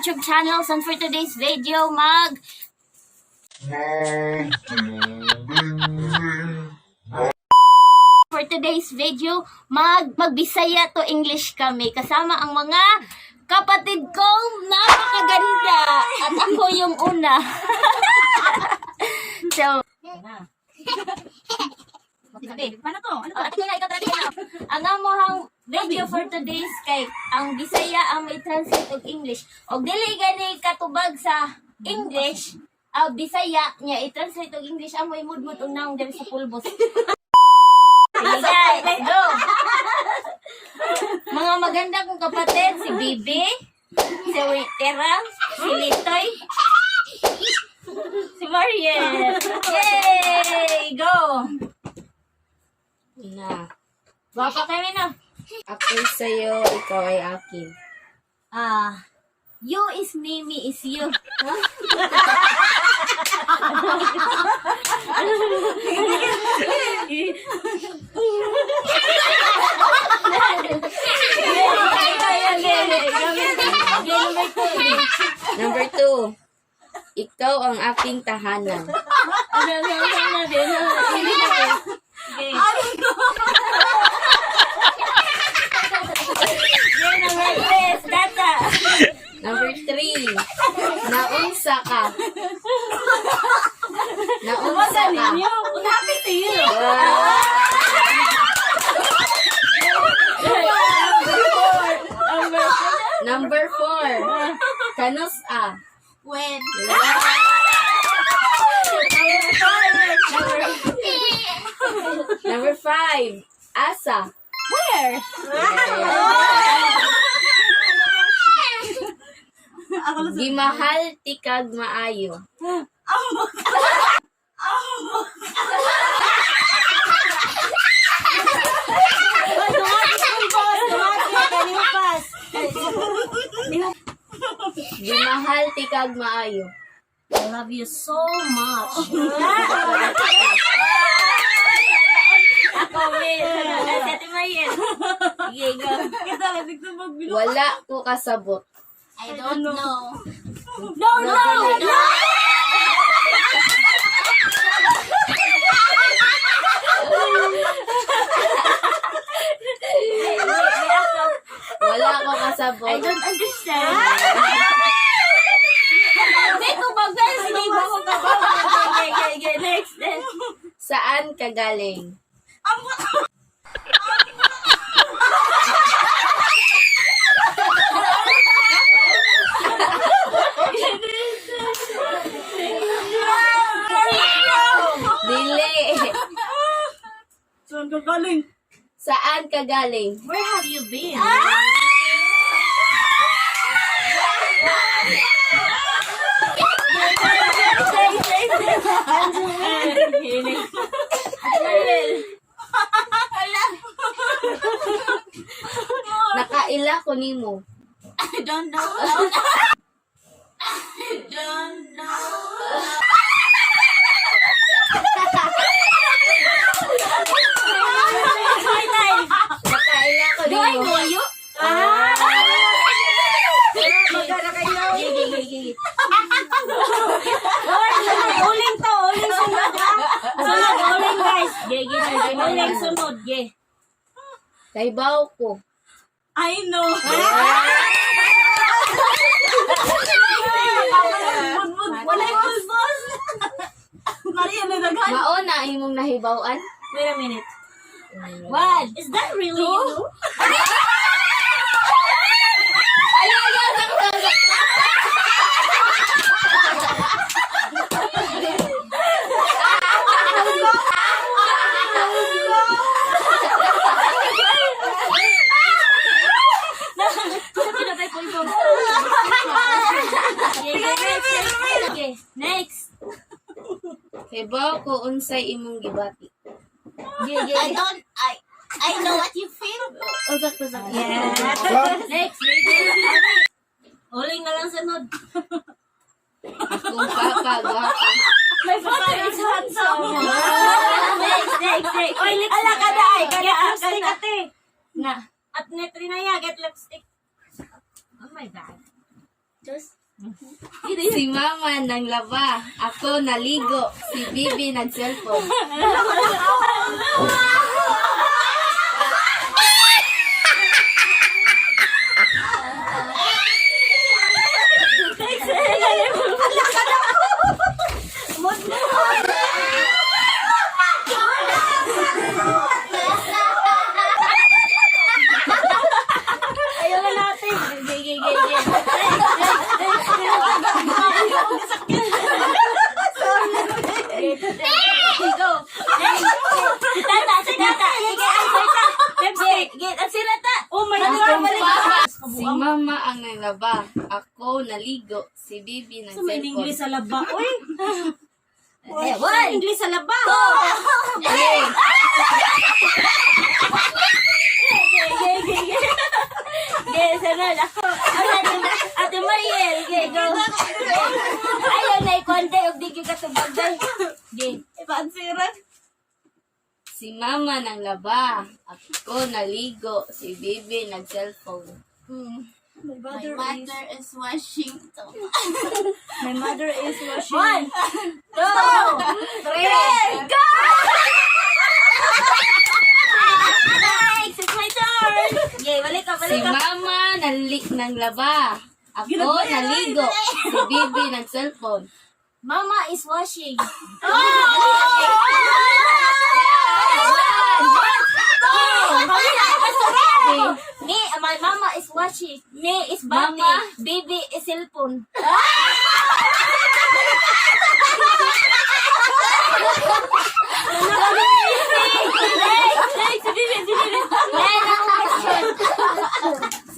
YouTube channel. And for today's video, magbisaya to English kami. Kasama ang mga kapatid kong napakaganda. At ako yung una. So, Paano to? ang amohang video for today's kay ang Bisaya ang may translate og English. Og dili gani katubag sa English, Bisaya niya i-translate og English amoy mudmud og naong diri sa pulbos. Sige guys, let's go. Mga maganda kong kapatid, si Bibi, si Witera, si Litoy, si Mariel. Yay! Go! Na. Baka kami na. Ako'y sa'yo, ikaw ay akin. You is me is you. Number 2. Ikaw ang aking tahanan. Number 3. Naunsa ka. Naunsa ka. What happened to you? Number 4. Kanus-a. When? Number 5. Asa. Where? Gimahal tikag maayo. Gimahal tikag maayo. I love you so much. Ako, Ate Mariel. Sige, go. Wala ko kasabot. I don't know. No, no, no. Wala ko kasabot. I don't understand. Hindi ko bagal. Hindi ba ko kabag? Okay, next. Saan ka galing? Dili. Saan ka galing? Saan ka galing? Where have you been? Nakaila ko nimo. I don't know. Nakaila ko Do I nimo. know you? Magkana kayo? Gigi. Uling to. Uling sunod. Sunod, uling guys. Gigi. Uling sunod. Gigi. Kaibaw ko. I know. Wala yung boss. Maria na naghan. Mauna imong nahibaw-an? Wait a minute. What? Is that really you? Okay, next. Kaibaw ko unsay imong gibati. I know what you feel. Usak. Yeah. Next. Uling na lang sunod. Akong kakagwapa. My father is handsome. Next. Oy, lipstick. Ala ka dai. Get lipstick ate. Na. At netri na ya, get lipstick. Oh my God. choose. Si Mama nang laba, ako naligo, si Bibi nag-cellphone. Ayaw na natin. Gay. Go. Si Tata. Sige, answer ka. Sige, answer na ta. Oh my Akong God. papa, si Mama ang nanglaba, ako naligo, si Bibi So, may nag-cellphone. English sa laba. Uy. One. English sa laba. Okay. Gay, sunod ako. Ate Mariel. Gay, go. Ayaw na ikonde. Huwag di ka katubagay. Gay. Ipansiran. Si Mama nang laba, ako naligo, si Bibi nag-cellphone. My mother is Washington. My mother is washing. One. Two. Three. Go! Next, it's my turn. Gay, balik ka. Si Mama nang laba, ako naligo, si Bibi nag-cellphone. Mama is washing. Me, my mama is watching. Me is baby. Mama. Baby is cellphone.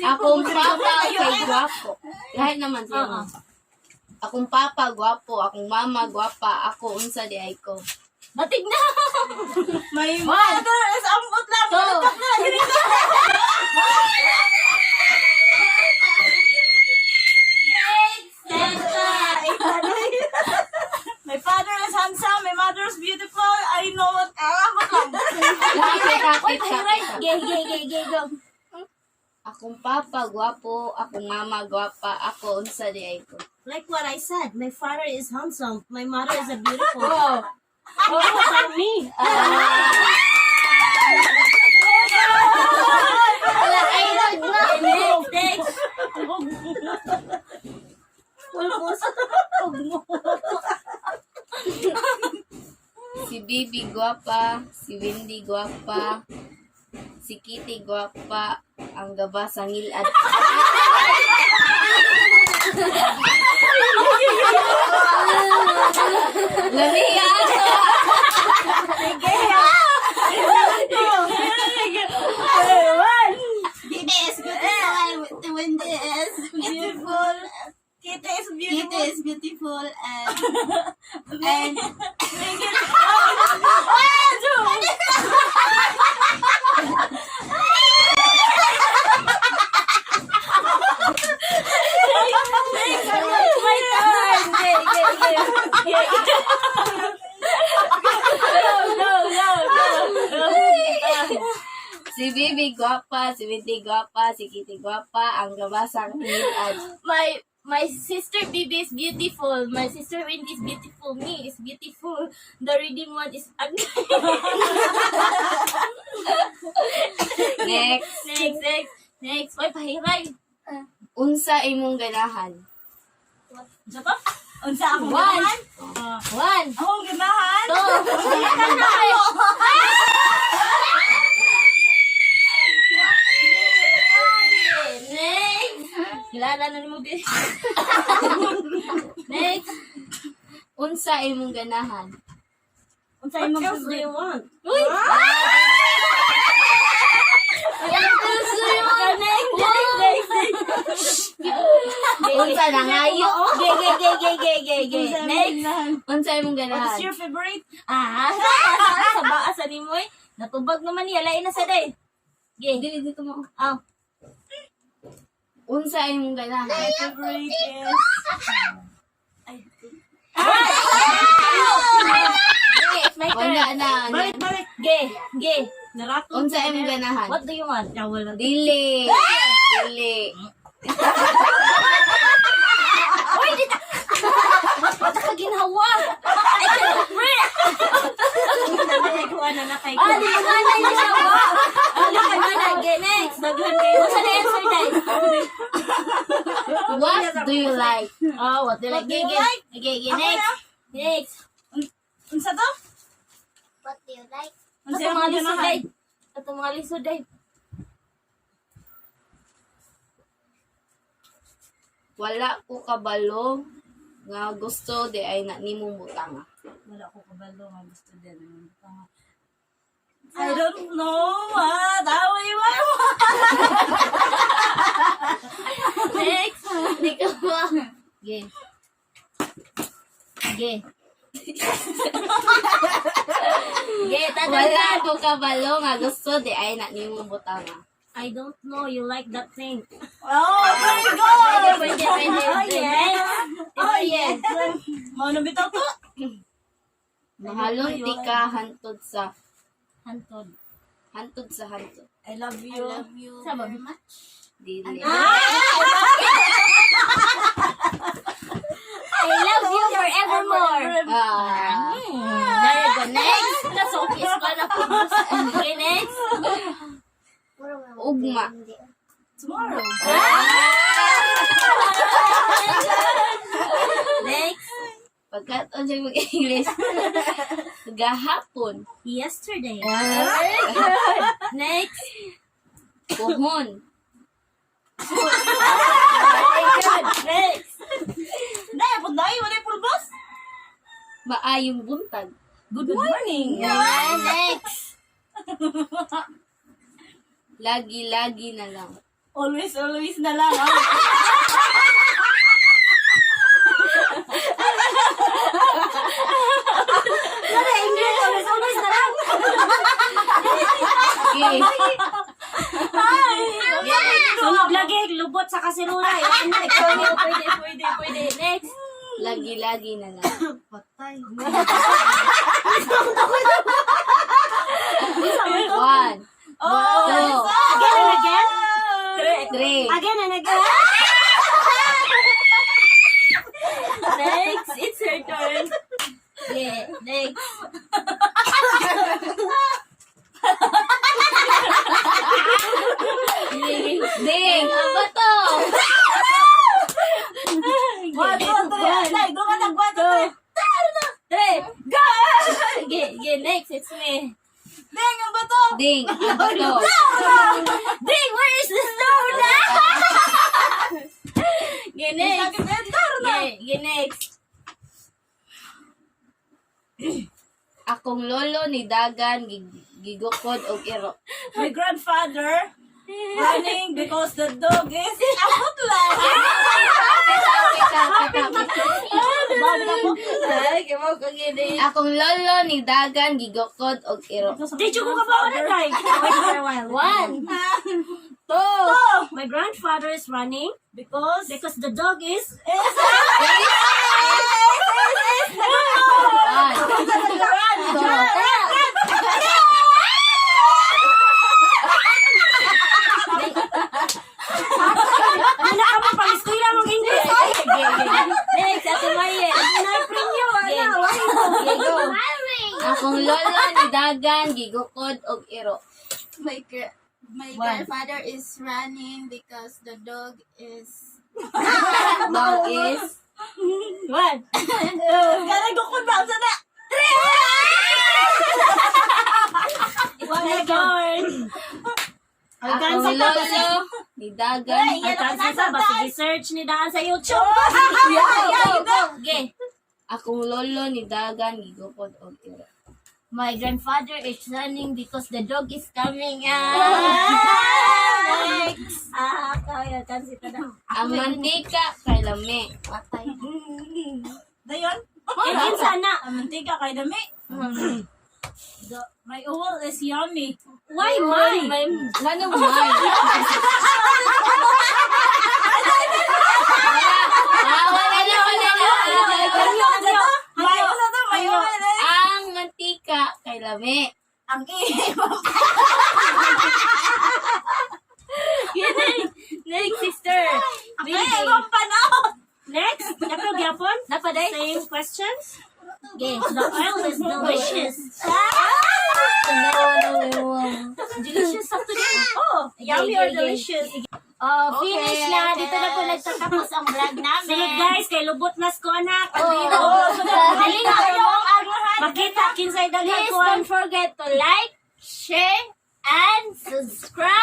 Akong papa kay gwapo. Lahat naman siya. Oo. Akong papa gwapo, akong mama gwapa, ako unsa di ay ko. Batig na. My mother is ambot lang. Two. My father is handsome. My mother is beautiful. I know what. Ambot lang. Wait, right. Gay, go. Akong papa gwapo, akong mama gwapa, ako unsa di ay ko. Like what I said, my father is handsome. My mother is a beautiful. Oh. for me. Next. Si Bibi gwapa, si Wendy gwapa, si Kitty gwapa, ang gaba sa ngilad. Lamiya ako. Didi is beautiful. The Wendy is beautiful. Kita is Kitty beautiful. is beautiful and My turn. Gay. Go. Si Bibi gwapa, si Wendy gwapa, si Kitty gwapa, ang gaba sa ngilad. My sister Bibi is beautiful. My sister Wendy is beautiful. Me is beautiful. The reading one is ugly. Next. Oy, pahiray. Unsa imong ganahan? Japa? Unsa akong One. ganahan? One. Akong ganahan? Two. Next. Kilala na ni mo, Bibi. Next. Unsa imong ganahan? Unsa imong gusto you want? Uy! Unsa na ngayo? Gay. Next. Unsa imong What's ganahan? your favorite? Sa baasa ni mo eh. Natubag naman niya. Lain na sa day. Gay. Dili dito mo. Ah. Unsa imong ganahan? My favorite is... It's my turn. Wala na. Balik. Gay. Narato. Unsa imong ganahan? What do you want? Wala. Dili. Dili. Wala ka ginhawa. Ay, break. Kuha na na kay Ah, limanay na siya ba? Ah, limanay. Okay, next. What's the answer, guys? What do you like? Oh, what do you like? What do you Okay, like? okay, Ako next. na. Next. Unsa to? What do you like? Ito Unsa mga yung lisod, ganahan? guys. Ito mga lisod, guys. Wala ko kabalo nga gusto di ay na nimong butanga. Wala ko kabalo nga gusto din. I don't know what. Away, Next. Hindi ka ba? Okay. Okay. Okay, Wala ko kabalo nga gusto di ay na nimong butanga. I don't know, you like that thing. Oh, very Pwede, good. pwede, pwede. Oh, yes. Oh, yes. Mao na bitaw to. Mahalong di ka hantod sa Hantod. hantod. I love I you. love you Sama. very much. Dili. I love you forevermore. Ah, Very good. Next. Nasokis ko na po. Okay, next. ugma. Tomorrow. Next. Pagkataon siya mag-English. Gahapon. Yesterday. Very good. Next. Puhon. Very good. Next. Nay, pud nay, wala pulbos. Maayong buntag. Good morning. Next. Lagi-lagi na lang. Always na lang. ah. Sorry, English. Always na lang. Okay. Sunog lagi. Lubot sa kasilula. Yan. Next. Pwede. Next. Lagi-lagi na lang. Patay. 1, Oh, Two. Again and again. 3. Again and again. Next. It's your turn. Yeah. Next. Ding! Ang bato! One, two, three. Nay, doon ka nag 1, 2, 3. Three. Go! Okay, next. It's me. Ding, ang bato. Ding! Ang bato! Ding, where is the stone? Okay, next. Okay, next. Akong lolo ni Dagan gigukod og iro. My grandfather running because the dog is out lang. Okay, mo ko gini. Akong lolo ni Dagan gigukod og iro. Did you go about it, guys? Wait for a while. One, two. My grandfather is running Because because the dog is. Ano ka mo pang eskwela mong English? Next, Ate Mayen. Na-print nyo, ano? Go. Akong lolo ni Dagan gigukod og iro. My grandfather is running because the dog is Dog is One. Kaya gukod ba sa na? One again. akong lolo ni Dagan Alcanza sa ba? Sige, search ni Daan sa YouTube. Go. Okay. akong lolo ni Dagan gigukod og iro. My grandfather is running because the dog is coming. Next. Kaya kansi ka na. Ang mantika kay lami. Patay. Dayon. Again sana. Ang mantika kay dami. My oil is yummy. Why mine? Ano man? Wala na. May usa to, may oil eh. Ang mantika kay lami. Ang ihim. Next, sister. Ay, ibang panahon. Next. Napag yapon? Napaday? same questions? Okay. The oil is delicious. No. Delicious after din. Oh, yummy or delicious. Oh, finish Okay, na. okay. Dito na po nagtatapos ang vlog namin. Sige guys, kay lubot nas ko anak. Oh, dali na kayo ang aruhan. Makita kinsay dali Please ko. don't forget to like, share, and subscribe.